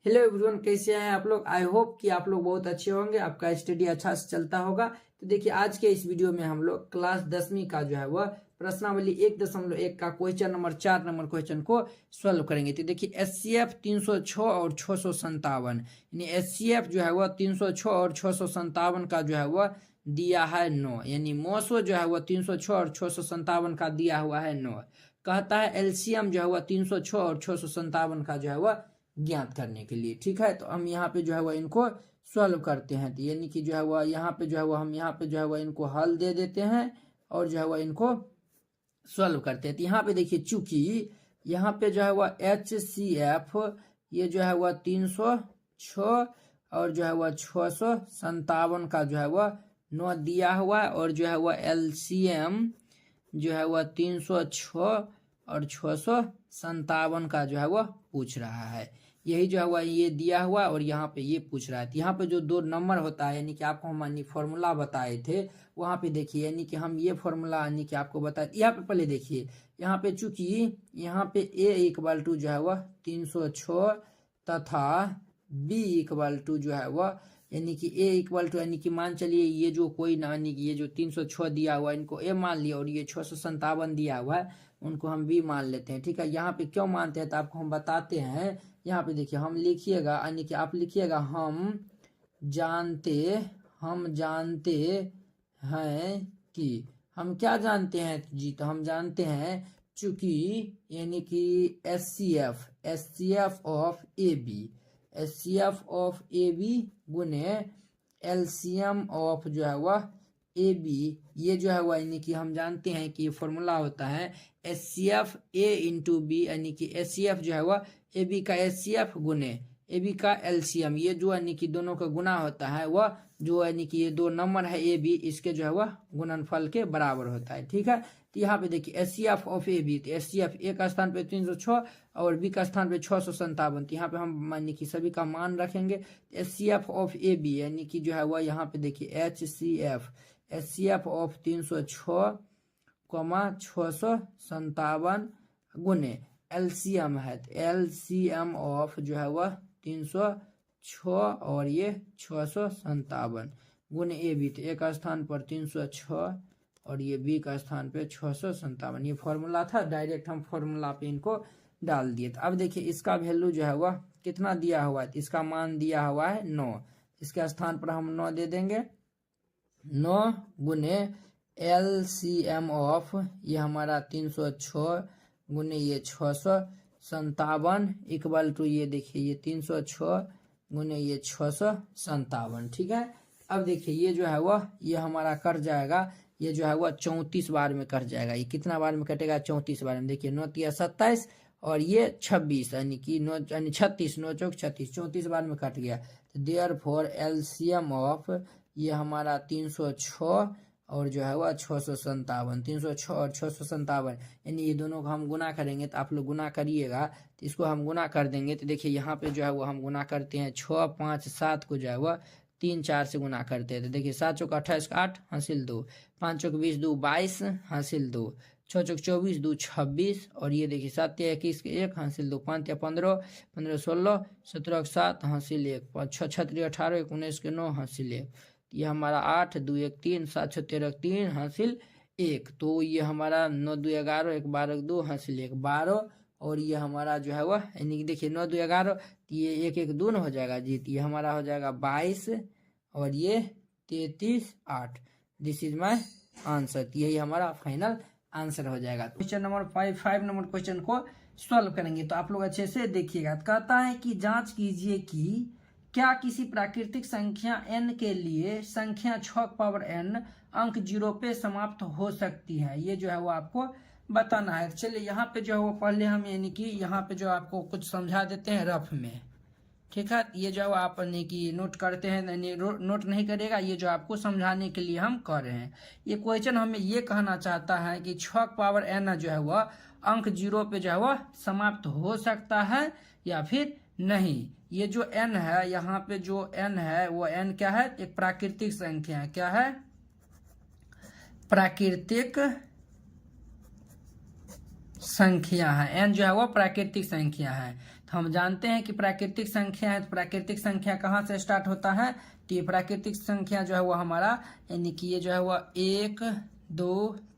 Hello everyone, कैसे हैं आप लोग। आई होप कि आप लोग बहुत अच्छे होंगे, आपका स्टडी अच्छा से चलता होगा। तो देखिए आज के इस वीडियो में हम लोग क्लास 10वीं का जो है वह प्रश्नावली 1.1 का क्वेश्चन नंबर 4 नंबर क्वेश्चन को सॉल्व करेंगे। तो देखिए SCF 306 और 657, यानी SCF जो है वह 306 और 657 का जो है वह दिया है 9, यानी मोसो जो है वह 306 और 657 का दिया हुआ है 9। कहता है एलसीएम जो है वह 306 और 657 का जो है वह ज्ञात करने के लिए। ठीक है, तो हम यहाँ पे जो है वह इनको सॉल्व करते हैं। तो यानी कि जो है वह यहाँ पे जो है वह हम यहाँ पे जो है वह इनको हल दे देते हैं और जो है वह इनको सॉल्व करते हैं। तो यहाँ पे देखिए, चूंकि यहाँ पे जो है वह HCF ये जो है वह 306 और जो है वह 657 का जो है वह 9 दिया हुआ है, और जो है वह LCM जो है वह 306 और 657 का जो है वह पूछ रहा है। यही जो है वह ये दिया हुआ और यहाँ पे ये पूछ रहा है। तो यहाँ पे जो 2 नंबर होता है, यानी कि आपको हम फॉर्मूला बताए थे, वहाँ पे देखिए यानी कि हम ये फॉर्मूला यानी कि आपको बताए। यहाँ पे पहले देखिए, यहाँ पे चूंकि यहाँ पे A इक्वल टू जो है वह 306 तथा B इक्वल टू जो है वह यानी कि A इक्वल टू यानी कि मान चलिए ये जो कोई ना यानी कि ये जो 306 दिया हुआ है इनको A मान लिया, और ये 657 दिया हुआ है उनको हम B मान लेते हैं। ठीक है, यहाँ पे क्यों मानते हैं तो आपको हम बताते हैं। यहाँ पे देखिए हम लिखिएगा, यानी कि आप लिखिएगा हम जानते हैं कि हम क्या जानते हैं जी, तो हम जानते हैं चूंकि यानी कि SCF ऑफ ए बी गुने LCM ऑफ जो है वह AB, ये जो है वह यानी कि हम जानते हैं कि फॉर्मूला होता है SCF A इंटू बी, यानी कि SCF जो है वह AB का SCF गुने AB का LCM, ये जो यानी कि दोनों का गुना होता है वह जो यानी कि ये 2 नंबर है AB, इसके जो है वह गुणनफल के बराबर होता है। ठीक है, तो यहाँ पे देखिए SCF ऑफ AB, तो SCF A का स्थान पे 306 और B का स्थान पे 657, तो यहाँ पे हम यानी कि सभी का मान रखेंगे। SCF ऑफ AB यानी कि जो है वह यहाँ पे देखिए SCF ऑफ 306 657 गुने LCM है, LCM ऑफ जो है वह 306 और ये 657 गुने AB, तो A का स्थान पर 306 और ये B का स्थान पे 657। ये फॉर्मूला था, डायरेक्ट हम फॉर्मूला पे इनको डाल दिए। तो अब देखिए इसका वैल्यू जो है वह कितना दिया हुआ है, तो इसका मान दिया हुआ है 9, इसके स्थान पर हम 9 दे देंगे। 9 गुने LCM ऑफ ये हमारा 306 गुने ये 657 इक्वल टू ये देखिए ये 306 गुने ये 657। ठीक है, अब देखिए ये जो है वह ये हमारा कट जाएगा, ये जो है वह 34 बार में कट जाएगा। ये कितना बार में कटेगा, 34 बार में। देखिए 9 तिया 27 और ये 26 यानी कि 9 यानी 36, 9 चौक 36, 34 बार में कट गया। तो देयरफॉर LCM ऑफ ये हमारा 306 और जो है वह 657, 306 और 657, यानी ये दोनों को हम गुना करेंगे। तो आप लोग गुना करिएगा, तो इसको हम गुना कर देंगे। तो देखिए यहाँ पे जो है वो हम गुना करते हैं 6, 5, 7 को जो है वह 3, 4 से गुना करते हैं। तो देखिए 7 चौक 28 8 हासिल 2, 5 चौक 20 2 22 हासिल 2, 6 चौक 24 2 26, और ये देखिए 7 या 21 के 1 हासिल 2, 5 या 15 15 16 17 7 हासिल 1, 6 6 18 19 के 9 हासिल 1, ये हमारा 8 2 1 3 7 6 13 3 हासिल 1। तो ये हमारा 9 2 11 1 12 2 हासिल 1 12, और ये हमारा जो है वह यानी कि देखिए 9 2 11, ये 1 1 2 हो जाएगा जी, ये हमारा हो जाएगा 22 और ये 33 8। दिस इज माय आंसर, यही हमारा फाइनल आंसर हो जाएगा। क्वेश्चन नंबर 5 नंबर क्वेश्चन को सॉल्व करेंगे, तो आप लोग अच्छे से देखिएगा। कहता है कि जांच कीजिए कि क्या किसी प्राकृतिक संख्या n के लिए संख्या 6 पावर n अंक 0 पे समाप्त हो सकती है। ये जो है वो आपको बताना है। चलिए यहाँ पे जो है वो पहले हम यानी कि यहाँ पे जो आपको कुछ समझा देते हैं रफ में। ठीक है, ये जो आप यानी कि नोट करते हैं, नोट नहीं करेगा, ये जो आपको समझाने के लिए हम कर रहे हैं। ये क्वेश्चन हमें ये कहना चाहता है कि 6 पावर n जो है वह अंक 0 पे जो है वह समाप्त हो सकता है या फिर नहीं। ये जो n है, यहाँ पे जो n है वो n क्या है, एक प्राकृतिक संख्या है। क्या है, प्राकृतिक संख्या है। n जो है वो प्राकृतिक संख्या है। तो हम जानते हैं कि प्राकृतिक संख्या है, तो प्राकृतिक संख्या कहाँ से स्टार्ट होता है, तो ये प्राकृतिक संख्या जो है वो हमारा यानी कि ये जो है वो 1 2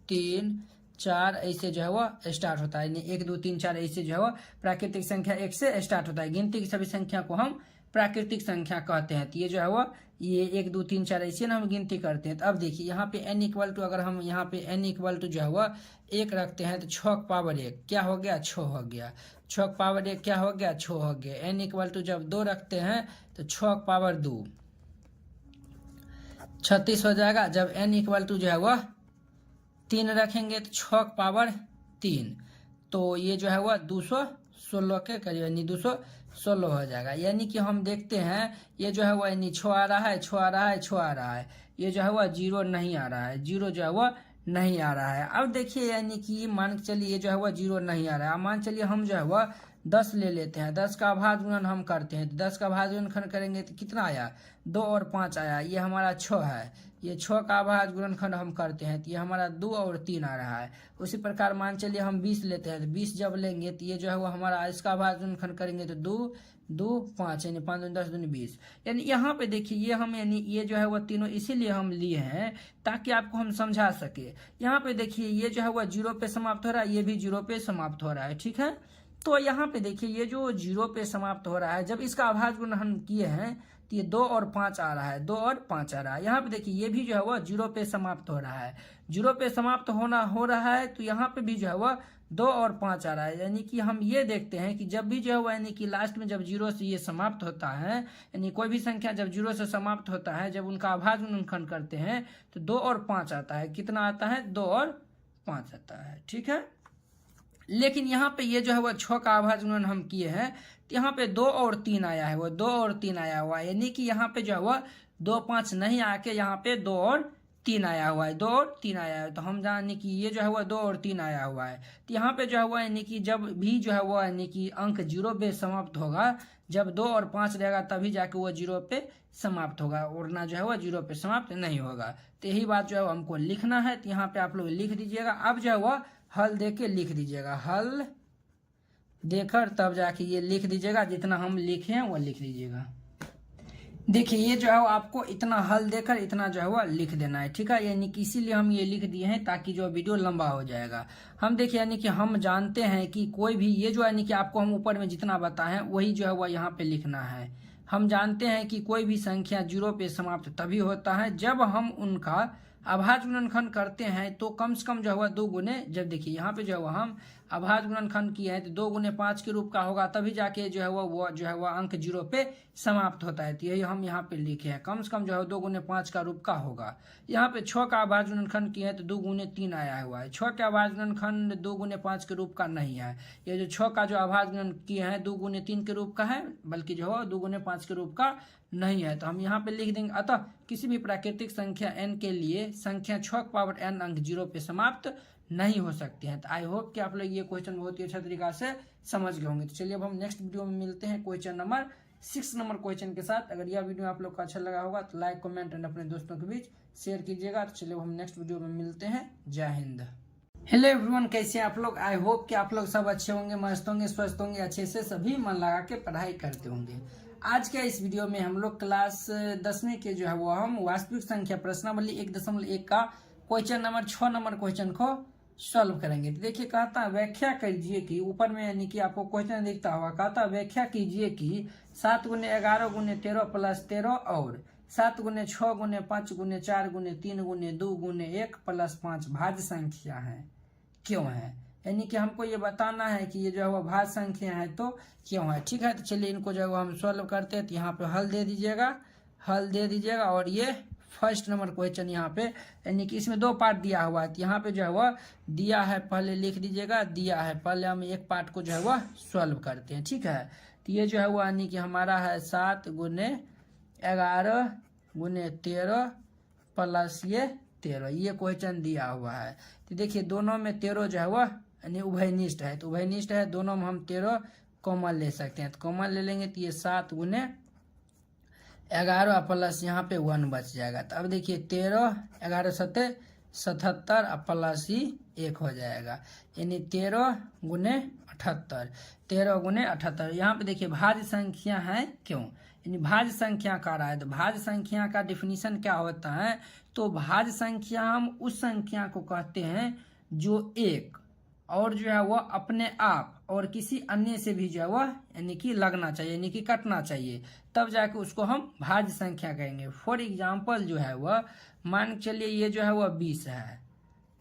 3 4 ऐसे जो है वो स्टार्ट होता है, यानी 1 2 3 4 ऐसे जो है वो प्राकृतिक संख्या 1 से स्टार्ट होता है। गिनती की सभी संख्या को हम प्राकृतिक संख्या कहते हैं। तो ये जो है वो ये 1 2 3 4 ऐसे ना हम गिनती करते हैं। तो अब देखिए यहाँ पे n इक्वल टू, अगर हम यहाँ पे n इक्वल टू जो है वो 1 रखते हैं तो 6 की पावर 1 क्या हो गया, 6 हो गया। 6 की पावर 1 क्या हो गया, 6 हो गया। n इक्वल टू जब 2 रखते हैं तो 6 की पावर 2 36 हो जाएगा। जब n इक्वल टू जो है वह 3 रखेंगे तो 6 की पावर 3, तो ये जो है वह 216 के करीब यानी 216 हो जाएगा। यानी कि हम देखते हैं ये जो है वह यानी 6 आ रहा है, 6 आ रहा है, 6 आ रहा है, ये जो है वह 0 नहीं आ रहा है, 0 जो है वह नहीं आ रहा है। अब देखिए यानी कि मान के चलिए ये जो है वह 0 नहीं आ रहा है। मान चलिए हम जो है वह 10 ले लेते हैं, 10 का भाज्य गुणन हम करते हैं, तो 10 का भाज्य गुणन करेंगे तो कितना आया, 2 और 5 आया, ये हमारा 6 है। ये 6 का भाज्य गुणनखंड हम करते हैं तो ये हमारा 2 और 3 आ रहा है। उसी प्रकार मान चलिए हम 20 लेते हैं, तो 20 जब लेंगे तो ये जो है वो हमारा इसका भाज्य गुणनखंड करेंगे तो 2 2 5 यानी 5 10 2 20। यानी यहाँ पे देखिए ये हम यानी ये जो है वो तीनों इसीलिए हम लिए हैं ताकि आपको हम समझा सके। यहाँ पे देखिए ये जो है वो 0 पे समाप्त हो रहा है, ये भी 0 पे समाप्त हो रहा है, ठीक है। तो यहाँ पे देखिए ये जो 0 पे समाप्त हो रहा है, जब इसका अभाज्य गुणन हम किए हैं तो ये 2 और 5 आ रहा है, 2 और 5 आ रहा है। यहाँ पे देखिए ये भी जो है वह 0 पे समाप्त हो रहा है, 0 पे समाप्त हो रहा है, तो यहाँ पे भी जो है वह 2 और 5 आ रहा है। यानी कि हम ये देखते हैं कि जब भी जो है वह यानी कि लास्ट में जब 0 से ये समाप्त होता है, यानी कोई भी संख्या जब 0 से समाप्त होता है, जब उनका अभाज्य गुणनखंड करते हैं तो 2 और 5 आता है। कितना आता है, 2 और 5 आता है, ठीक है। लेकिन यहाँ पे ये जो है वह 6 का अभाज्य गुणन हम किए हैं तो यहाँ पे 2 और 3 आया है, वो 2 और 3 आया हुआ है। यानी कि यहाँ पे जो है वह 2 5 नहीं आके यहाँ पे 2 और 3 आया हुआ है, 2 और 3 आया है। तो हम जाने कि ये जो है वह 2 और 3 आया हुआ है। तो यहाँ पे जो है वह यानी कि जब भी जो है वह यानी कि अंक 0 पे समाप्त होगा, जब 2 और 5 रहेगा तभी जाके वो 0 पे समाप्त होगा, वरना जो है वह 0 पे समाप्त नहीं होगा। तो यही बात जो है हमको लिखना है, तो यहाँ पे आप लोग लिख दीजिएगा। अब जो है वह हल दे के लिख दीजिएगा, हल देकर तब जाके ये लिख दीजिएगा, जितना हम लिखे हैं वो लिख दीजिएगा। देखिए ये जो है आपको इतना हल देकर इतना जो है वो लिख देना है, ठीक है। यानी कि इसीलिए हम ये लिख दिए हैं ताकि जो वीडियो लंबा हो जाएगा। हम देखिए यानी कि हम जानते हैं कि कोई भी ये जो यानी कि आपको हम ऊपर में जितना बताएं वही जो है वो यहाँ पे लिखना है। हम जानते हैं कि कोई भी संख्या 0 पे समाप्त तभी होता है जब हम उनका अभाज्य गुणनखंड करते हैं, तो कम से कम जो है 2 गुने, जब देखिए यहाँ पे जो है हम अभाज्य गुणनखंड किए हैं तो 2 गुने 5 के रूप का होगा, तभी जाके जो है वो जो है वह अंक 0 पे समाप्त होता है। तो यही हम यहाँ पे लिखे हैं, कम से कम जो है 2 गुने 5 का रूप का होगा। यहाँ पे 6 का अभाज्य गुणनखंड किए हैं तो 2 गुने 3 आया हुआ है। 6 का अभाज्य गुणनखंड 2 गुने 5 के रूप का नहीं है। ये जो 6 का जो अभाज्य गुणन किए हैं 2 गुने 3 के रूप का है, बल्कि जो है 2 गुने 5 के रूप का नहीं है। तो हम यहाँ पे लिख देंगे, अतः किसी भी प्राकृतिक संख्या n के लिए संख्या 6 की पावर n अंक 0 पे समाप्त नहीं हो सकते हैं। तो आई होप कि आप लोग ये क्वेश्चन बहुत ही अच्छा तरीका से समझ गए होंगे। तो चलिए अब हम नेक्स्ट वीडियो में मिलते हैं क्वेश्चन नंबर 6 नंबर क्वेश्चन के साथ। अगर यह वीडियो आप लोग को अच्छा लगा होगा तो लाइक कमेंट एंड अपने दोस्तों के बीच शेयर कीजिएगा। तो चलिए हम नेक्स्ट वीडियो में मिलते हैं। जय हिंद। हेलो एवरीवन, कैसे हैं आप लोग। आई होप कि आप लोग सब अच्छे होंगे, मस्त होंगे, स्वस्थ होंगे, अच्छे से सभी मन लगा के पढ़ाई करते होंगे। आज के इस वीडियो में हम लोग क्लास 10वीं के जो है वो हम वास्तविक संख्या प्रश्नावली 1.1 का क्वेश्चन नंबर 6 नंबर क्वेश्चन को सॉल्व करेंगे। तो देखिए कहता है व्याख्या कीजिए कि, ऊपर में यानी कि आपको क्वेश्चन दिखता होगा, कहता है व्याख्या कीजिए कि 7 गुने 11 गुने 13 प्लस 13 और 7 गुने 6 गुने 5 गुने 4 गुने 3 गुने 2 गुने 1 प्लस 5 भाज्य संख्या है, क्यों है। यानी कि हमको ये बताना है कि ये जो है वो भाज्य संख्या है तो क्यों है, ठीक है। तो चलिए इनको जो है हम सॉल्व करते हैं। तो यहाँ पे हल दे दीजिएगा, और ये फर्स्ट नंबर क्वेश्चन यहाँ पे यानी कि इसमें 2 पार्ट दिया हुआ है। तो यहाँ पे जो है वह दिया है, पहले लिख दीजिएगा, दिया है, पहले हम एक पार्ट को जो है वह सॉल्व करते हैं, ठीक है। तो ये जो है वो यानी कि हमारा है 7 गुने 11 गुने 13 प्लस ये 13, ये क्वेश्चन दिया हुआ है। तो देखिए दोनों में 13 जो है वह यानी उभयनिष्ठ है, तो उभयनिष्ठ है, दोनों में हम 13 कॉमन ले सकते हैं। तो कॉमन ले लेंगे तो ये 7 गुने 11 प्लस यहाँ पे 1 बच जाएगा। तो अब देखिए 13 11 7 77 प्लस ही 1 हो जाएगा, यानी 13 गुने 78। 13 गुने 78। यहाँ पे देखिए भाज्य संख्या है क्यों, यानी भाज्य संख्या का रहा है। तो भाज्य संख्या का डिफिनीशन क्या होता है, तो भाज्य संख्या हम उस संख्या को कहते हैं जो एक और जो है वह अपने आप और किसी अन्य से भी जो है वह यानी कि लगना चाहिए, यानी कि कटना चाहिए, तब जाके उसको हम भाज्य संख्या कहेंगे। फॉर एग्जाम्पल जो है वह मान के चलिए ये जो है वह 20 है,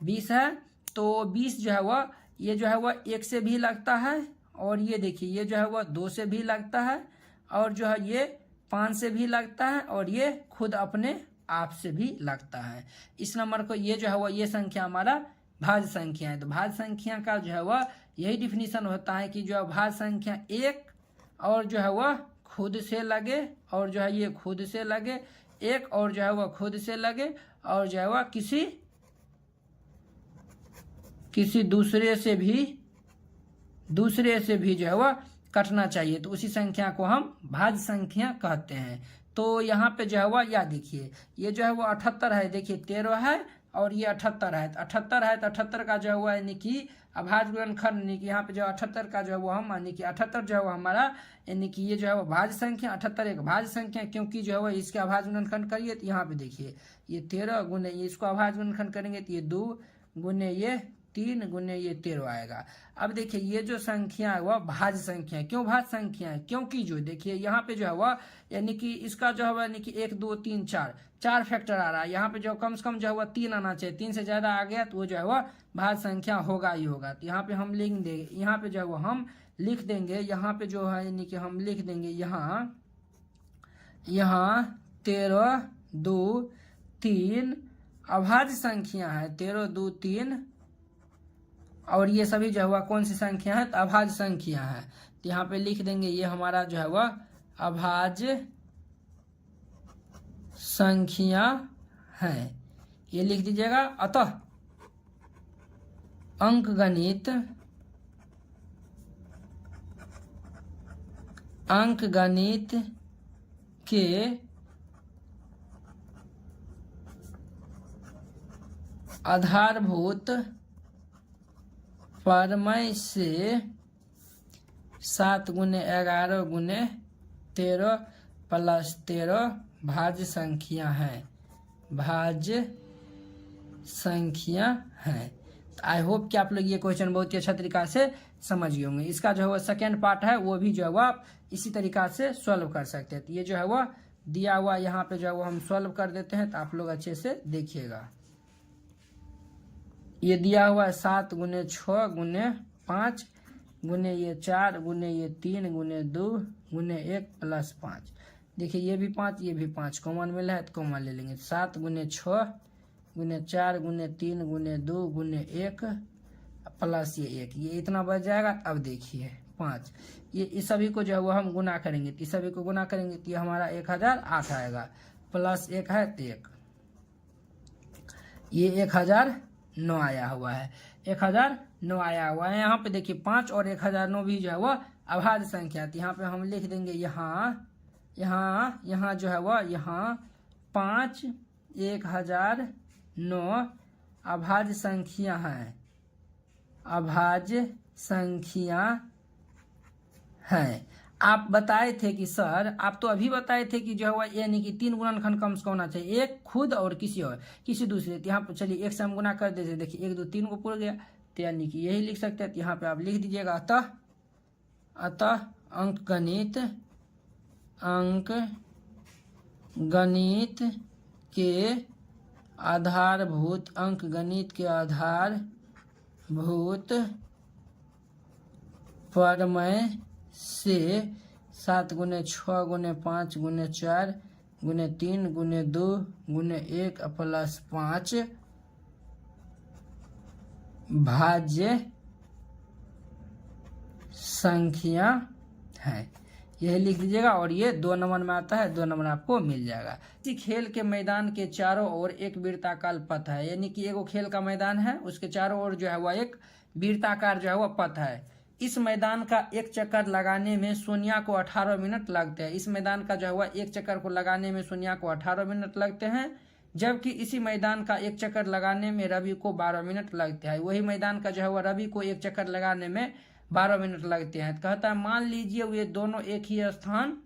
20 है, तो 20 जो है वह ये जो है वह 1 से भी लगता है, और ये देखिए ये जो है वह 2 से भी लगता है, और जो है ये 5 से भी लगता है, और ये खुद अपने आप से भी लगता है। इस नंबर को ये जो है वह ये संख्या हमारा भाज्य संख्या है। तो भाज्य संख्या का जो है वह यही डिफिनीशन होता है कि जो है भाज्य संख्या एक और जो है वह खुद से लगे, और जो है ये खुद से लगे, एक और जो है वह खुद से लगे, और जो है वह किसी दूसरे से भी जो है वह कटना चाहिए, तो उसी संख्या को हम भाज्य संख्या कहते हैं। तो यहाँ पे जो है वह या देखिए ये जो है वो 78 है, देखिए 13 है और ये 78 है, तो 78 है, तो 78 का जो है वो यानी कि अभाज्य गुणनखंड, यानी कि यहाँ पे जो 78 का जो है वो हम यानी कि 78 जो है वो हमारा यानी कि ये जो है वो भाज्य संख्या, 78 एक भाज्य संख्या, क्योंकि जो है वो इसके अभाज्य गुणनखंड करिए तो यहाँ पे देखिए ये 13 गुने ये इसको अभाज्य गुणनखंड करेंगे तो ये 2 गुने ये 3 गुने ये 13 आएगा। अब देखिए ये जो संख्या है वह भाज्य संख्या है। क्यों भाज्य संख्या है, क्योंकि जो देखिए यहाँ पे जो है वह यानी कि इसका जो है यानी कि 1 2 3 4 फैक्टर आ रहा है, यहाँ पे जो कम से कम जो है वह 3 आना चाहिए, 3 से ज्यादा आ गया तो वो जो है वह भाज्य संख्या होगा ही होगा। तो यहाँ पे हम लिख देंगे, यहाँ पे जो है वो हम लिख देंगे, यहाँ पे जो है यानी कि हम लिख देंगे यहाँ 13 2 3 अभाज्य संख्या है, 13 2 3, और ये सभी जो है वह कौन सी संख्या है, तो अभाज्य संख्या है। तो यहाँ पे लिख देंगे ये हमारा जो है वह अभाज्य संख्या है, ये लिख दीजिएगा। अतः अंकगणित के आधारभूत प्रमेय से 7 गुने 11 गुने 13 प्लस 13 भाज्य संख्या है, भाज्य संख्या है। आई होप कि आप लोग ये क्वेश्चन बहुत ही अच्छा तरीका से समझ गए होंगे। इसका जो है वह सेकेंड पार्ट है वो भी जो है वह आप इसी तरीका से सॉल्व कर सकते हैं। तो ये जो है वह दिया हुआ यहाँ पे जो है वो हम सॉल्व कर देते हैं, तो आप लोग अच्छे से देखिएगा। ये दिया हुआ है 7 गुने 6 गुने 5 गुने ये 4 गुने ये 3 गुने 2 गुने 1 प्लस 5। देखिए ये भी 5 ये भी 5 कॉमन मिला है तो कॉमन ले लेंगे। 7 गुने 6 गुने 4 गुने 3 गुने 2 गुने 1 प्लस ये 1, ये इतना बच जाएगा। अब देखिए 5, ये इस सभी को जो है वो हम गुना करेंगे, तो इस सभी को गुना करेंगे तो ये हमारा 1008 आएगा, प्लस 1 है तो 1, ये 1009 आया हुआ है, 1009 आया हुआ है। यहाँ पे देखिए 5 और 1009 भी जो है वह अभाज्य संख्या, तो यहाँ पे हम लिख देंगे यहाँ जो है वह यहाँ 5 1009 अभाज्य संख्या है, अभाज्य संख्या है। आप बताए थे कि सर, आप तो अभी बताए थे कि जो है वह यानी कि 3 गुणनखंड कम से कम होना चाहिए, एक खुद और किसी दूसरे। तो यहाँ पर चलिए 1 से हम गुना कर देते, देखिए 1 2 3 को पूरा गया, तो यानी कि यही लिख सकते हैं। तो यहाँ पे आप लिख दीजिएगा अतः अंकगणित के आधारभूत प्रमेय से 7 गुने 6 गुने 5 गुने 4 गुने 3 गुने 2 गुने 1 प्लस 5 भाज्य संख्या है, यही लिख दीजिएगा। और ये 2 नंबर में आता है, 2 नंबर आपको मिल जाएगा। इसी खेल के मैदान के चारों ओर एक वृत्ताकार पथ है, यानी कि एगो खेल का मैदान है, उसके चारों ओर जो है वह एक वृत्ताकार जो है वह पथ है। इस मैदान का एक चक्कर लगाने में सोनिया को 18 मिनट लगते हैं। इस मैदान का जो है वह एक चक्कर को लगाने में सोनिया को 18 मिनट लगते हैं। जबकि इसी मैदान का एक चक्कर लगाने में रवि को 12 मिनट लगते हैं। वही मैदान का जो है वह रवि को एक चक्कर लगाने में 12 मिनट लगते हैं। कहता है मान लीजिए वे दोनों एक ही स्थान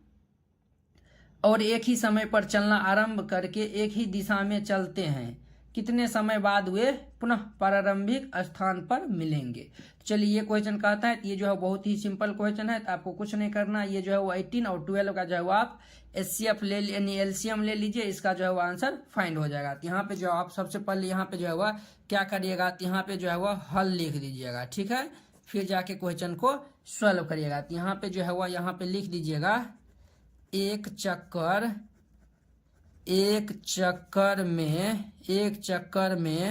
और एक ही समय पर चलना आरंभ करके एक ही दिशा में चलते हैं, कितने समय बाद वे पुनः प्रारंभिक स्थान पर मिलेंगे। चलिए ये क्वेश्चन कहता है, ये जो है बहुत ही सिंपल क्वेश्चन है, तो आपको कुछ नहीं करना। ये जो है वो 18 और 12 का जो है वो आप एचसीएफ ले यानी एलसीएम ले लीजिए, इसका जो है वो आंसर फाइंड हो जाएगा। तो यहाँ पे जो आप सबसे पहले यहाँ पे जो है वह क्या करिएगा, तो यहाँ पे जो है वह हल लिख दीजिएगा, ठीक है। फिर जाके क्वेश्चन को सॉल्व करिएगा। तो यहाँ पे जो है वह यहाँ पे लिख दीजिएगा एक चक्कर में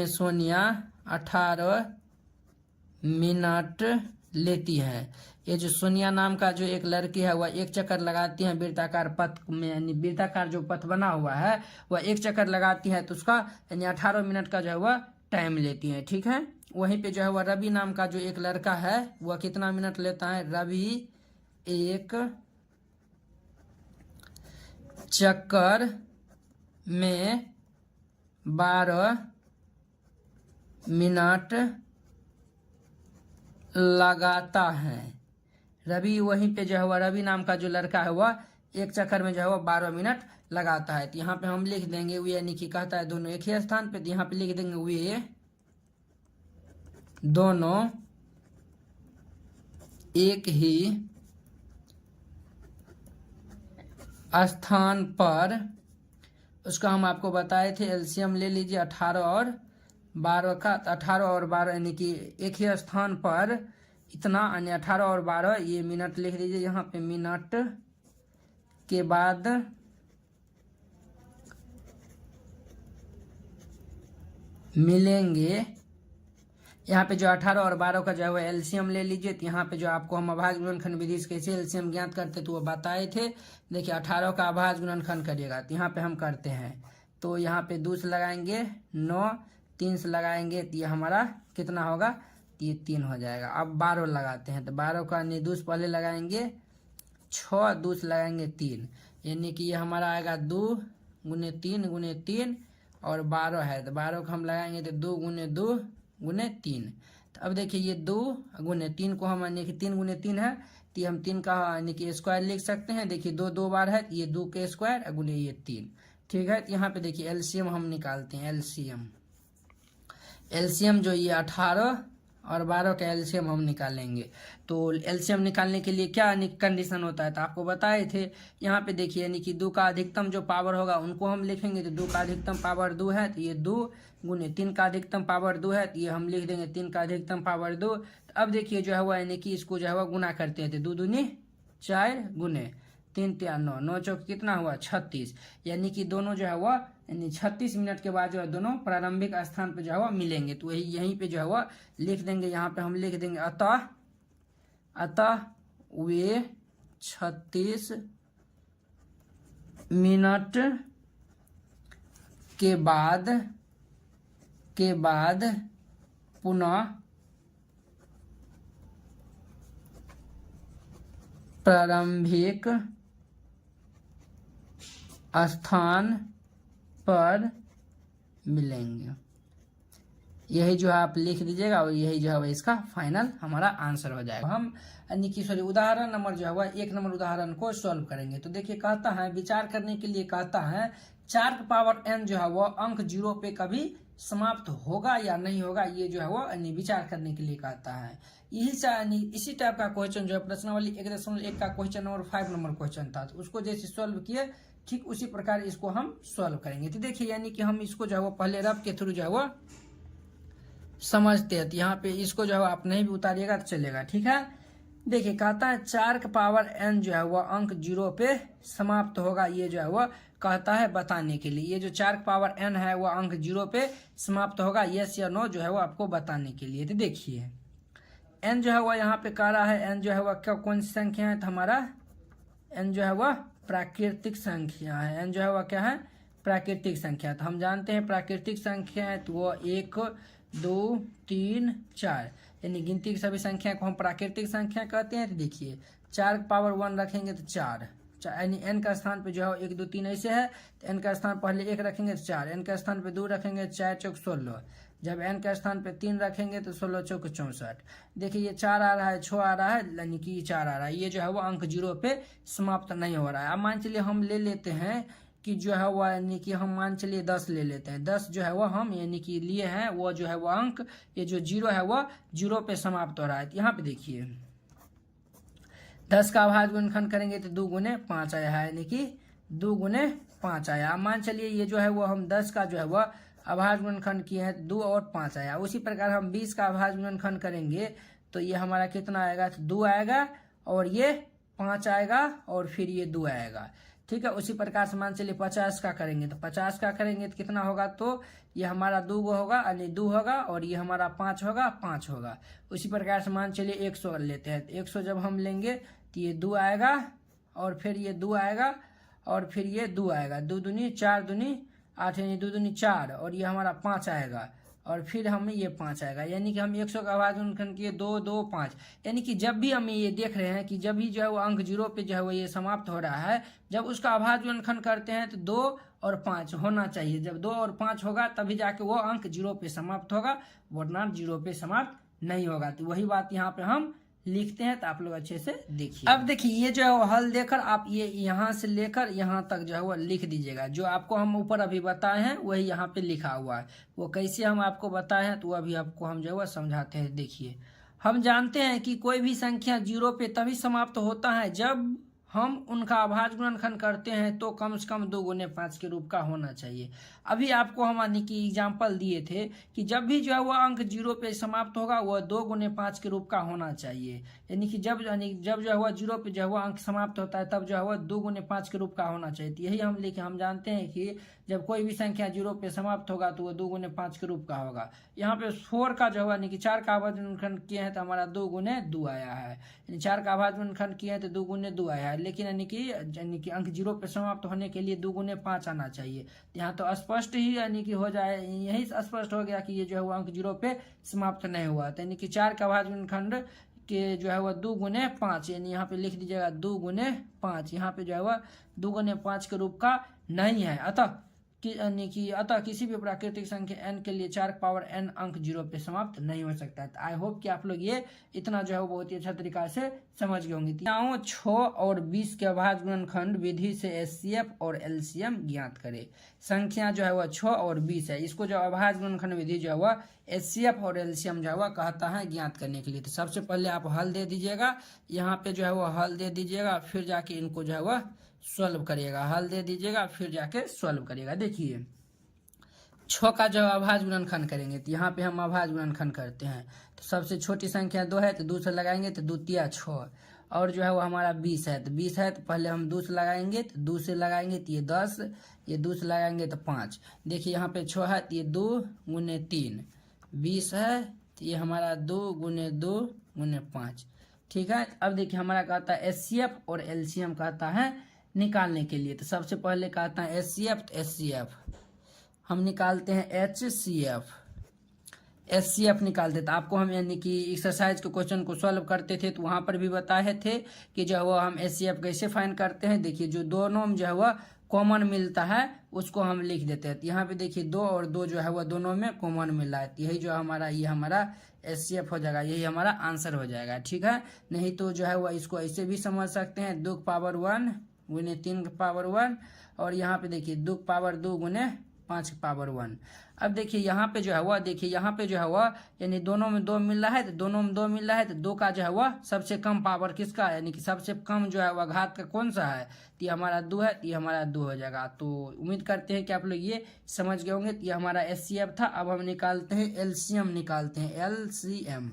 सोनिया 18 मिनट लेती है। ये जो सोनिया नाम का जो एक लड़की है वह एक चक्कर लगाती है वृत्ताकार पथ में, यानी वृत्ताकार जो पथ बना हुआ है वह एक चक्कर लगाती है, तो उसका यानी 18 मिनट का जो है वह टाइम लेती है, ठीक है। वहीं पे जो है वह रवि नाम का जो एक लड़का है वह कितना मिनट लेता है, रवि एक चक्कर में 12 मिनट लगाता है। रवि वहीं पे जो है वह रवि नाम का जो लड़का है वह एक चक्कर में जो है वह 12 मिनट लगाता है। तो यहाँ पे हम लिख देंगे वे, यानी कि कहता है दोनों एक ही स्थान पे, तो यहाँ पे लिख देंगे वे दोनों एक ही स्थान पर, उसका हम आपको बताए थे एलसीएम ले लीजिए 18 और 12 का। 18 और 12 यानी कि एक ही स्थान पर इतना, यानी 18 और 12 ये मिनट लिख दीजिए यहाँ पे, मिनट के बाद मिलेंगे। यहाँ पे जो 18 और 12 का जो है एलसीएम ले लीजिए। तो यहाँ पे जो आपको हम अभाज्य गुणनखंड विधि से कैसे एलसीएम ज्ञात करते तो वो बताए थे। देखिए 18 का अभाज्य गुणनखंड करिएगा, तो यहाँ पे हम करते हैं, तो यहाँ पे 2 से लगाएंगे 9, 3 से लगाएंगे तो ये हमारा कितना होगा, तो ये 3 हो जाएगा। अब 12 लगाते हैं, तो 12 का 2 से पहले लगाएंगे 6, 2 से लगाएंगे 3, यानी कि ये हमारा आएगा 2 गुने 3 और 12 है, तो 12 को हम लगाएंगे तो 2 गुने 3। तो अब देखिए ये 2 गुने 3 को हम, यानी कि 3 गुने 3 है, तो ये हम 3 का यानी कि स्क्वायर लिख सकते हैं। देखिए 2 बार है, ये 2 के स्क्वायर गुने ये 3, ठीक है। तो यहाँ पे देखिए एलसीएम हम निकालते हैं, एलसीएम जो ये 18 और 12 का एलसीएम हम निकालेंगे। तो एलसीएम निकालने के लिए क्या कंडीशन होता है, तो आपको बताए थे। यहाँ पे देखिए यानी कि 2 का अधिकतम जो पावर होगा उनको हम लिखेंगे, तो 2 का अधिकतम पावर 2 है, तो ये 2 गुने 3 का अधिकतम पावर 2 है, तो ये हम लिख देंगे 3 का अधिकतम पावर 2। तो अब देखिए जो है वह यानी कि इसको जो है वह गुना करते हैं, तो 2 दूनी 4 गुने 3 3 9, 9 चौक कितना हुआ 36, यानी कि दोनों जो है वह यानी 36 मिनट के बाद जो है दोनों प्रारंभिक स्थान पे जो है वह मिलेंगे। तो वही यहीं पे जो है वह लिख देंगे, यहाँ पे हम लिख देंगे अतः वे 36 मिनट के बाद पुनः प्रारंभिक स्थान पर मिलेंगे। यही जो है आप लिख दीजिएगा और यही जो है इसका फाइनल हमारा आंसर हो जाएगा। हम यानी कि सॉरी उदाहरण नंबर जो है 1 नंबर उदाहरण को सॉल्व करेंगे। तो देखिए कहता है, विचार करने के लिए कहता है 4 का पावर n जो है वो अंक 0 पे कभी समाप्त होगा या नहीं होगा, ये जो है वो विचार करने के लिए कहता है। इसी टाइप का क्वेश्चन जो है प्रश्नावली 1.1 का क्वेश्चन नंबर 5 नंबर क्वेश्चन था, तो उसको जैसे सॉल्व किए ठीक उसी प्रकार इसको हम सॉल्व करेंगे। तो देखिए यानी कि हम इसको जो है वो पहले रफ के थ्रू जो है वो समझते हैं। तो यहाँ पे इसको जो है आप नहीं भी उतारिएगा तो चलेगा, ठीक है। देखिए कहता है 4 का पावर n जो है वह अंक 0 पे समाप्त होगा, ये जो है वह कहता है बताने के लिए। ये जो 4 का पावर n है वह अंक 0 पे समाप्त होगा, यस या नो जो है वो आपको बताने के लिए। तो देखिए n जो है वह यहाँ पे कह रहा है n जो है वह क्या कौन सी संख्या है, तो हमारा n जो है वह प्राकृतिक संख्या है। n जो है वह क्या है, प्राकृतिक संख्या। तो हम जानते हैं प्राकृतिक संख्या है तो वो 1 2 3 4 यानी गिनती की सभी संख्या को हम प्राकृतिक संख्या कहते हैं। तो देखिए 4 का पावर 1 रखेंगे तो 4, यानी n का स्थान पे जो है 1 2 3 ऐसे है, तो n का स्थान पहले 1 रखेंगे तो 4, n का स्थान पे 2 रखेंगे 4 चौक 16, जब n का स्थान पे 3 रखेंगे तो 16 चौक 64। देखिए ये 4 आ रहा है, 6 आ रहा है, यानी कि 4 आ रहा है, ये जो है वो अंक 0 पे समाप्त नहीं हो रहा है। अब मान चलिए हम ले लेते हैं कि जो है वो यानी कि हम मान चलिए 10 ले लेते हैं, 10 जो है वो हम यानी कि लिए हैं, वो जो है वो अंक ये जो 0 है वो 0 पे समाप्त हो रहा है। यहाँ पे देखिए 10 का अभाज्य गुणनखंड करेंगे तो 2 गुने 5 आया है, यानी कि 2 गुने 5 आया। अब मान चलिए ये जो है वो हम 10 का जो है वो अभाज्य गुणनखंड किए हैं, 2 और 5 आया। उसी प्रकार हम 20 का अभाज्य गुणनखंड करेंगे तो ये हमारा कितना आएगा, तो 2 आएगा और ये 5 आएगा और फिर ये 2 आएगा, ठीक है। उसी प्रकार से मान चलिए 50 का करेंगे तो 50 का करेंगे तो कितना होगा, तो ये हमारा 2 होगा यानी 2 होगा और ये हमारा 5 होगा, 5 होगा। उसी प्रकार से मान चलिए 100 लेते हैं, 100 जब हम लेंगे तो ये 2 आएगा और फिर ये 2 आएगा और फिर ये 2 आएगा, 2 दूनी 4 दूनी 8 यानी 2 दूनी 4 और ये हमारा 5 आएगा और फिर हमें ये 5 आएगा, यानी कि हम 100 का अभाज्य गुणनखंड किए 2 2 5। यानी कि जब भी हम ये देख रहे हैं कि जब भी जो है वो अंक 0 पे जो है वो ये समाप्त हो रहा है, जब उसका अभाज्य गुणनखंड करते हैं तो 2 और 5 होना चाहिए। जब 2 और 5 होगा तभी जाके वो अंक 0 पे समाप्त होगा, वरना 0 पे समाप्त नहीं होगा। तो वही बात यहाँ पे हम लिखते हैं, तो आप लोग अच्छे से देखिए। अब देखिए ये जो है हल देकर आप ये यहाँ से लेकर यहाँ तक जो है वो लिख दीजिएगा। जो आपको हम ऊपर अभी बताए हैं वही यहाँ पे लिखा हुआ है, वो कैसे हम आपको बताए हैं तो वो अभी आपको हम जो है वो समझाते हैं। देखिए हम जानते हैं कि कोई भी संख्या 0 पे तभी समाप्त होता है जब हम उनका अभाज्य गुणनखंड करते हैं तो कम से कम 2 गुने 5 के रूप का होना चाहिए। अभी आपको हम यानी कि एग्जाम्पल दिए थे कि जब भी जो है वह अंक 0 पे समाप्त होगा वह 2 गुने 5 के रूप का होना चाहिए, यानी कि जब जो है वह 0 पे जो है वह अंक समाप्त होता है तब जो है वह 2 गुने 5 के रूप का होना चाहिए। तो यही हम लिखे, हम जानते हैं कि जब कोई भी संख्या 0 पे समाप्त होगा तो वह 2 गुने 5 के रूप का होगा। यहाँ पे 4 का जो है यानी कि 4 का अभाज्य गुणनखंड किए हैं तो हमारा 2 गुने 2 आया है, यानी 4 का अभाज्य गुणनखंड किए हैं तो 2 गुने 2 आया है, लेकिन यानी कि अंक 0 पे समाप्त होने के लिए 2 गुने 5 आना चाहिए। यहाँ तो स्पष्ट ही यानी कि हो जाए, यही स्पष्ट हो गया कि ये जो है वो अंक 0 पे समाप्त नहीं हुआ, यानी कि 4 का अभाज्य गुणनखंड के जो है वह 2 गुने 5, यानी यहाँ पे लिख दीजिएगा 2 गुने 5। यहाँ पे जो है वह 2 गुने 5 के रूप का नहीं है। अतः किसी भी प्राकृतिक संख्या n के लिए 4 की पावर n अंक 0 पे समाप्त नहीं हो सकता है। आई होप कि आप लोग ये इतना जो है वो बहुत ही अच्छा तरीका से समझ गए होंगे। 6 और 20 के अभाज्य गुणनखंड विधि से एचसीएफ और एलसीएम ज्ञात करें। संख्या जो है वह 6 और 20 है, इसको जो अभाज्य गुणनखंड विधि जो है वह एचसीएफ और एलसीएम जो है वह कहता है ज्ञात करने के लिए। तो सबसे पहले आप हल दे दीजिएगा, यहाँ पे जो है वह हल दे दीजिएगा, फिर जाके इनको जो है वह सॉल्व करिएगा। हल दे दीजिएगा फिर जाके सॉल्व करिएगा। देखिए 6 का जो अभाज्य गुणनखंड करेंगे तो यहाँ पे हम अभाज्य गुणनखंड करते हैं, तो सबसे छोटी संख्या 2 है तो 2 से लगाएंगे तो 2 तिया 6, और जो है वो हमारा 20 है तो 20 है तो पहले हम 2 से लगाएंगे, तो 2 से लगाएंगे तो ये 10, ये 2 से लगाएंगे तो 5। देखिए यहाँ पे 6 है तो ये 2 गुने 3, 20 है तो ये हमारा 2 गुने 2 गुने 5, ठीक है। अब देखिए हमारा कहता है एचसीएफ और एलसीएम कहता है निकालने के लिए। तो सबसे पहले कहता है एचसीएफ, तो एचसीएफ हम निकालते हैं एचसीएफ निकालते थे। आपको हम यानी कि एक्सरसाइज के क्वेश्चन को सॉल्व करते थे तो वहां पर भी बताए थे कि जो है वो हम एचसीएफ कैसे फाइंड करते हैं। देखिए जो दोनों में जो है वह कॉमन मिलता है उसको हम लिख देते हैं। तो यहाँ पे देखिए 2 और 2 जो है वह दोनों में कॉमन मिला है, यही जो हमारा ये हमारा एचसीएफ हो जाएगा, यही हमारा आंसर हो जाएगा, ठीक है। नहीं तो जो है वह इसको ऐसे भी समझ सकते हैं 2 की पावर 1 गुने 3 की पावर 1, और यहाँ पे देखिए 2 की पावर 2 गुने 5 की पावर 1। अब देखिए यहाँ पे जो है वह देखिए यहाँ पे जो है वह यानी दोनों में 2 मिल रहा है, तो दोनों में 2 मिल रहा है तो 2 का जो है वह सबसे कम पावर किसका है, यानी कि सबसे कम जो है वह घात का कौन सा है, तो ये हमारा 2 है, तो ये हमारा 2 हो जाएगा। तो उम्मीद करते हैं कि आप लोग ये समझ गए होंगे। तो ये हमारा एचसीएफ था। अब हम निकालते हैं एलसीएम, निकालते हैं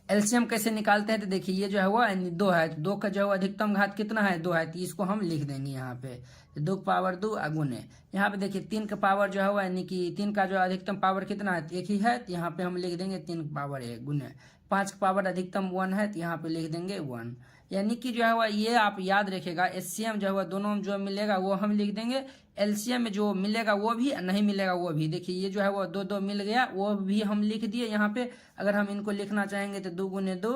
एलसीएम कैसे निकालते हैं। तो देखिए ये जो है वो 2 है, तो 2 का जो है अधिकतम घात कितना है 2 है, तो इसको हम लिख देंगे यहाँ पे 2 की पावर 2 गुने। यहाँ पे देखिए 3 का पावर जो है वो यानी कि 3 का जो अधिकतम पावर कितना है 1 ही है, तो यहाँ पे हम लिख देंगे 3 की पावर 1 गुने। 5 की पावर अधिकतम 1 है, तो यहाँ पे लिख देंगे 1। यानी कि जो है वह ये आप याद रखेगा एचसीएम जो है वह दोनों में जो मिलेगा वो हम लिख देंगे, एलसीएम में जो मिलेगा वो भी, नहीं मिलेगा वो भी। देखिए ये जो है वो 2 2 मिल गया, वो भी हम लिख दिए यहाँ पे। अगर हम इनको लिखना चाहेंगे तो 2 गुने 2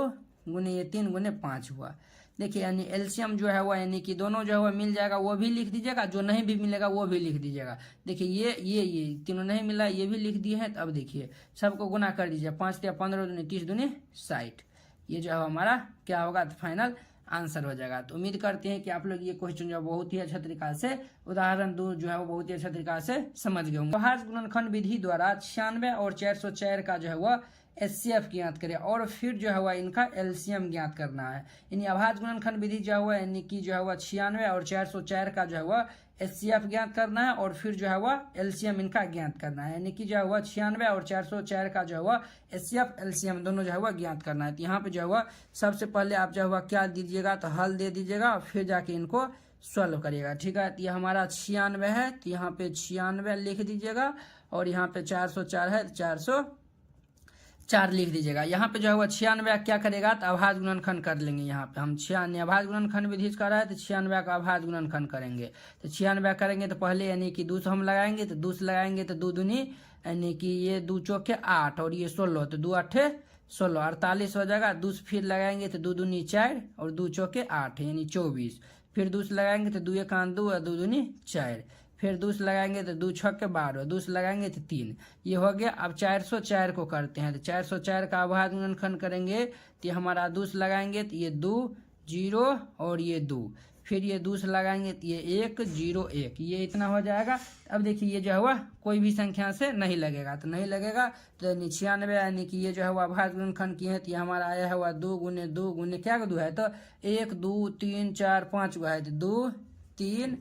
गुने ये 3 गुने 5 हुआ। देखिए यानी एलसीएम जो है वो यानी कि दोनों जो है वो मिल जाएगा, वो भी लिख दीजिएगा, जो नहीं भी मिलेगा वो भी लिख दीजिएगा। देखिए ये तीनों नहीं मिला, ये भी लिख दिए हैं। तो अब देखिए सबको गुना कर दीजिए, 5 या 15 दूनी 30 दूनी 60। ये जो है हमारा क्या होगा, तो फाइनल आंसर हो जाएगा। तो उम्मीद करते हैं कि आप लोग ये क्वेश्चन जो है बहुत ही अच्छा तरीका से उदाहरण दो जो है वो बहुत ही अच्छा तरीका से समझ गए होंगे। अभाज्य गुणनखंड विधि द्वारा 96 और 404 का जो है वह एचसीएफ ज्ञात करें और फिर जो है वह इनका एलसीएम ज्ञात करना है। यानी अभाज्य गुणनखंड विधि जो है यानी कि जो है वह 96 और 404 का जो है वह एचसीएफ ज्ञात करना है और फिर जो है वह एलसीएम इनका ज्ञात करना है। यानी कि जो है वह 96 और 404 का जो है वह एचसीएफ एलसीएम दोनों जो है वह ज्ञात करना है। तो यहाँ पे जो है वह सबसे पहले आप जो है वह क्या दीजिएगा, तो हल दे दीजिएगा, फिर जाके इनको सॉल्व करिएगा। ठीक है, तो ये हमारा 96 है, तो यहाँ पे 96 लिख दीजिएगा और यहाँ पे 404 है, 404 लिख दीजिएगा। यहाँ पे जो है वो 96 क्या करेगा, तो अभाज्य गुणनखंड कर लेंगे। यहाँ पे हम 96 अभाज्य गुणनखंड विधि कर रहा है, तो 96 का अभाज्य गुणनखंड करेंगे। तो 96 करेंगे तो पहले यानी कि 2 हम लगाएंगे, तो 2 लगाएंगे तो 2 दूनी यानी कि ये 2 चौके 8 और ये 16, तो 2 8 16 48 हो जाएगा। 2 फिर लगाएंगे तो 2 दूनी 4 और 2 चौके 8 यानी 24। फिर 2 लगाएंगे तो 2 1 2 और 2 दूनी 4। फिर 2 लगाएंगे तो 2 6 12, 2 लगाएंगे तो 3। ये हो गया। अब 404 को करते हैं, तो 404 का अभाज्य गुणनखंड करेंगे तो ये हमारा 2 लगाएंगे तो ये 2 0 और ये 2, फिर ये 2 लगाएंगे तो ये 1 0 1, ये इतना हो जाएगा। अब देखिए ये जो है वह कोई भी संख्या से नहीं लगेगा, तो नहीं लगेगा तो 96 यानी कि ये जो है वह अभाज्य गुणनखंड की है। तो ये हमारा आया है वह 2 गुने 2 गुने क्या 2 है, तो 1 2 3 4 5 को है, तो 2 3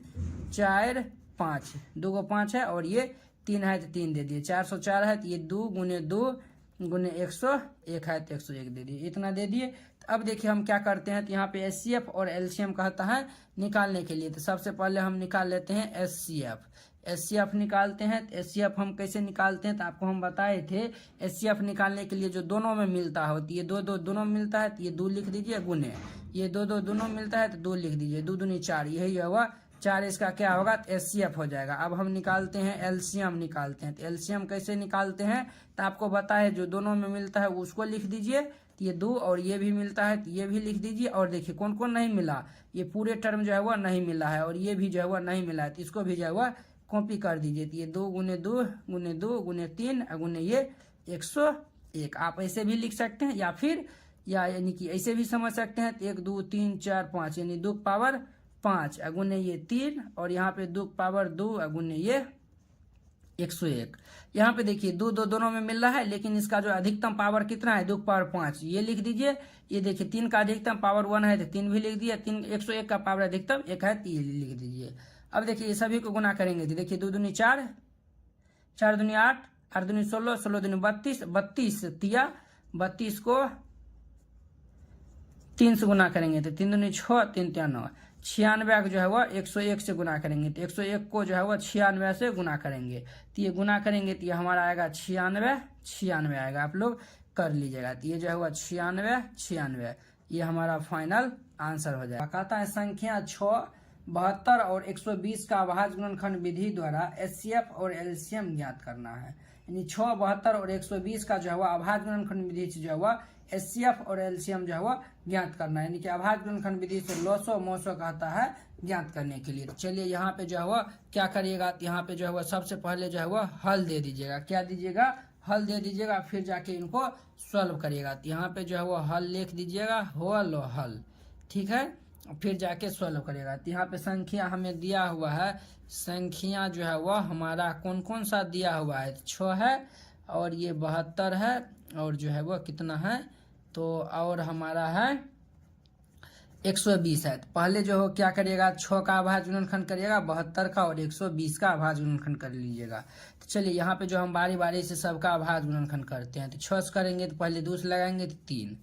4 5, 2 को 5 है और ये 3 है, तो 3 दे दिए। 404 है, तो ये 2 गुने 2 गुने 101 है, तो 101 दे दिए, इतना दे दिए। तो अब देखिए हम क्या करते हैं, तो यहाँ पे एचसीएफ और एलसीएम कहता है निकालने के लिए। तो सबसे पहले हम निकाल लेते हैं एचसीएफ निकालते हैं। तो एचसीएफ हम कैसे निकालते हैं, तो आपको हम बताए थे एचसीएफ निकालने के लिए जो दोनों में मिलता हो, तो ये 2 2 दोनों मिलता है, तो ये 2 लिख दीजिए गुने ये 2 2 दोनों मिलता है, तो 2 लिख दीजिए, 2 दूनी 4, यही हुआ 4। इसका क्या होगा, तो एचसीएफ हो जाएगा। अब हम निकालते हैं एलसीएम निकालते हैं। तो एलसीएम कैसे निकालते हैं, तो आपको बताए जो दोनों में मिलता है उसको लिख दीजिए। तो ये 2 और ये भी मिलता है, तो ये भी लिख दीजिए। और देखिए कौन कौन नहीं मिला, ये पूरे टर्म जो है वह नहीं मिला है और ये भी जो है वह नहीं मिला है, तो इसको भी जो है वह कॉपी कर दीजिए। तो ये 2 गुने 2 गुने 2 गुने 3 गुने ये 101। आप ऐसे भी लिख सकते हैं या फिर यानी कि ऐसे भी समझ सकते हैं। तो 1 2 3 4 5 यानी 2 पावर 5 गुने ये 3 और यहाँ पे 2 पावर 2 गुने ये 101। यहाँ पे देखिए 2 2 दोनों में मिल रहा है, लेकिन इसका जो अधिकतम पावर कितना है, 2 पावर 5, ये लिख दीजिए। ये देखिए 3 का अधिकतम पावर 1 है, तो 3 भी लिख दिया। 3 101 का पावर अधिकतम 1 है, तो ये लिख दीजिए। अब देखिए ये सभी को गुना करेंगे, तो देखिए 2 दूनी 4, 4 दूनी 8, 8 दूनी 16, 16 दूनी 32, 32 तिया 32 को 3 से गुना करेंगे तो 3 दूनी 6, 3 तिया 9। 96 को जो है वह 101 से गुना करेंगे, तो 101 को जो है वह 96 से गुना करेंगे। तो ये गुना करेंगे तो ये हमारा आएगा 96 आएगा, आप लोग कर लीजिएगा। तो ये जो है वह 96 ये हमारा फाइनल आंसर हो जाएगा। कहता है संख्या 6, 72 और 120 का अभाज्य गुणनखंड विधि द्वारा एचसीएफ और एलसीएम ज्ञात करना है। यानी 6, 72 और 120 का जो है वह अभाज्य गुणनखंड विधि से जो है वह एचसीएफ और एलसीएम जो है वह ज्ञात करना है। यानी कि अभाज्य गुणनखंड विधि से लॉसो मोसो कहता है ज्ञात करने के लिए। तो चलिए यहाँ पे जो है वह क्या करिएगा, यहाँ पे जो है वह सबसे पहले जो है वह हल दे दीजिएगा। क्या दीजिएगा, हल दे दीजिएगा, फिर जाके इनको सॉल्व करिएगा। तो यहाँ पे जो है वह हल लिख दीजिएगा, हल, ठीक है, फिर जाके सॉल्व करिएगा। तो यहाँ पे संख्या हमें दिया हुआ है, संख्या जो है वह हमारा कौन कौन सा दिया हुआ है, 6 है और ये 72 है और जो है वह कितना है, तो और हमारा है 120 है। तो पहले जो हो क्या करिएगा, 6 का अभाज्य गुणनखंड करिएगा, 72 का और 120 का अभाज्य गुणनखंड कर लीजिएगा। तो चलिए यहाँ पे जो हम बारी बारी से सबका अभाज्य गुणनखंड करते हैं। तो 6 से करेंगे तो पहले 2 लगाएंगे तो 3।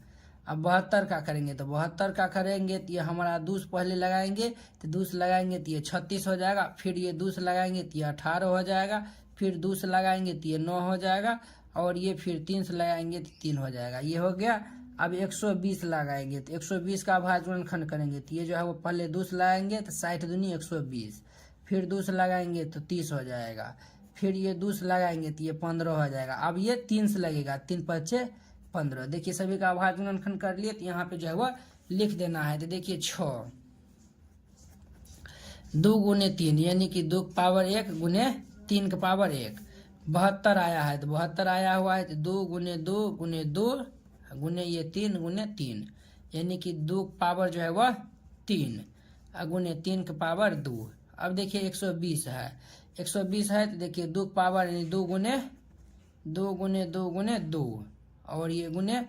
अब 72 का करेंगे तो 72 का करेंगे तो ये हमारा 2 पहले लगाएंगे, तो 2 लगाएंगे तो ये 36 हो जाएगा। फिर ये 2 लगाएंगे तो ये 18 हो जाएगा। फिर 2 लगाएंगे तो ये 9 हो जाएगा और ये फिर 3 लगाएंगे तो 3 हो जाएगा, ये हो गया। अब 120 लगाएंगे तो 120 का अभाज्य गुणनखंड करेंगे तो ये जो है वो पहले 2 लगाएंगे तो 60 दूनी 120, फिर 2 लगाएंगे तो 30 हो जाएगा। फिर ये 2 लगाएंगे तो ये 15 हो जाएगा। अब ये 3 से लगेगा, 3 5 15। देखिए सभी का अभाज्य गुणनखंड कर लिए, तो यहाँ पे जो है वह लिख देना है। तो देखिए 6 2 गुने 3 यानी कि 2 पावर 1 गुने 3 का पावर 1 72 आया है। तो 72 आया हुआ है, तो 2 गुने 2 गुने 2 गुने ये 3 गुने 3 यानी कि 2 पावर जो है वह 3 गुने 3 का पावर 2। अब देखिए 120 है, 120 है तो देखिए 2 पावर यानी 2 गुने 2 गुने 2 गुने 2 और ये गुने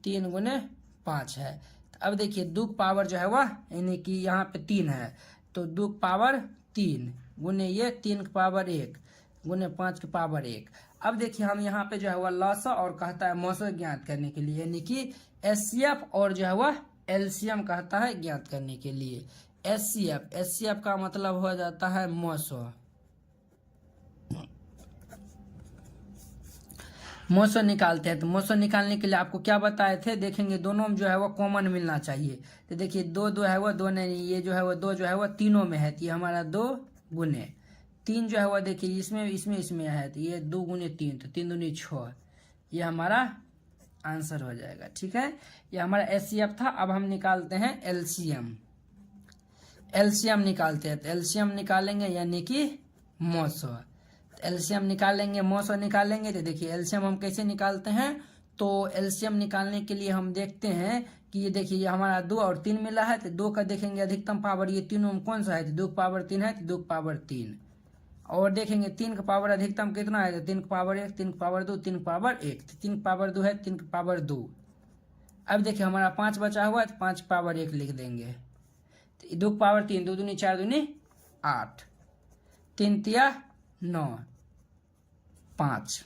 3 गुने 5 है। तो अब देखिए 2 पावर जो है वह यानी कि यहाँ पे 3 है, तो 2 पावर 3 गुने ये 3 का पावर 1 गुने 5 के पावर 1। अब देखिए हम यहाँ पे जो है वह लसा और कहता है मौसा ज्ञात करने के लिए, यानी कि एचसीएफ और जो है वह एलसीएम कहता है ज्ञात करने के लिए। एचसीएफ का मतलब हो जाता है मौसा। मौसा निकालते हैं, तो मौसा निकालने के लिए आपको क्या बताए थे, देखेंगे दोनों में जो है वो कॉमन मिलना चाहिए। तो देखिए 2 2 है वो 2 नहीं, ये जो है वो 2 जो है वो तीनों में है, तो ये हमारा 2 गुने 3 जो है वो देखिए इसमें है, तो ये 2 गुने 3 तो 3 दूनी 6, ये हमारा आंसर हो जाएगा। ठीक है, ये हमारा एचसीएफ था। अब हम निकालते हैं एलसीएम। एलसीएम निकालते हैं, तो एलसीएम निकालेंगे यानी कि मौसा। एलसीएम निकालेंगे मौसा निकालेंगे, तो देखिए एलसीएम हम कैसे निकालते हैं। तो एलसीएम निकालने के लिए हम देखते हैं कि ये देखिए ये हमारा 2 और 3 मिला है, तो 2 का देखेंगे अधिकतम पावर ये तीनों में कौन सा है, तो 2 का पावर 3 है, तो 2 का पावर 3 और देखेंगे 3 का पावर अधिकतम कितना है, तो 3 का पावर 1 3 का पावर 2 3 का पावर 1, तो 3 का पावर 2 है 3 का पावर 2। अब देखिए हमारा 5 बचा हुआ है, तो 5 का पावर 1 लिख देंगे, तो 2 का पावर 3 2 दूनी 4 दूनी 8 3 तिया 9 5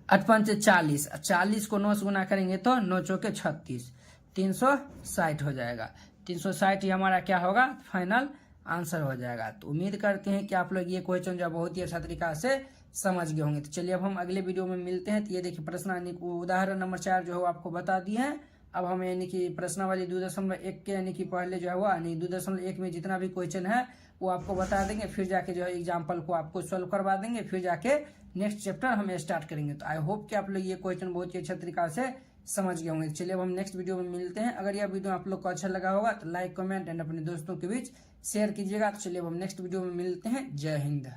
8 5 से 40, 40 को 9 से गुना करेंगे तो 9 चौके 36 360 हो जाएगा। 360 ही हमारा क्या होगा, फाइनल आंसर हो जाएगा। तो उम्मीद करते हैं कि आप लोग ये क्वेश्चन जो बहुत ही अच्छा तरीका से समझ गए होंगे। तो चलिए अब हम अगले वीडियो में मिलते हैं। तो ये देखिए प्रश्न यानी उदाहरण नंबर 4 जो है आपको बता दिए हैं। अब हम यानी कि प्रश्नावली 2.1 के यानी कि पहले जो है वो यानी 2.1 में जितना भी क्वेश्चन है वो आपको बता देंगे, फिर जाके जो है एग्जाम्पल को आपको सॉल्व करवा देंगे, फिर जाके नेक्स्ट चैप्टर हम स्टार्ट करेंगे। तो आई होप कि आप लोग ये क्वेश्चन बहुत ही अच्छा तरीका से समझ गए होंगे। चलिए अब हम नेक्स्ट वीडियो में मिलते हैं। अगर यह वीडियो आप लोग को अच्छा लगा होगा तो लाइक कमेंट एंड अपने दोस्तों के बीच शेयर कीजिएगा। तो चलिए अब हम नेक्स्ट वीडियो में मिलते हैं। जय हिंद।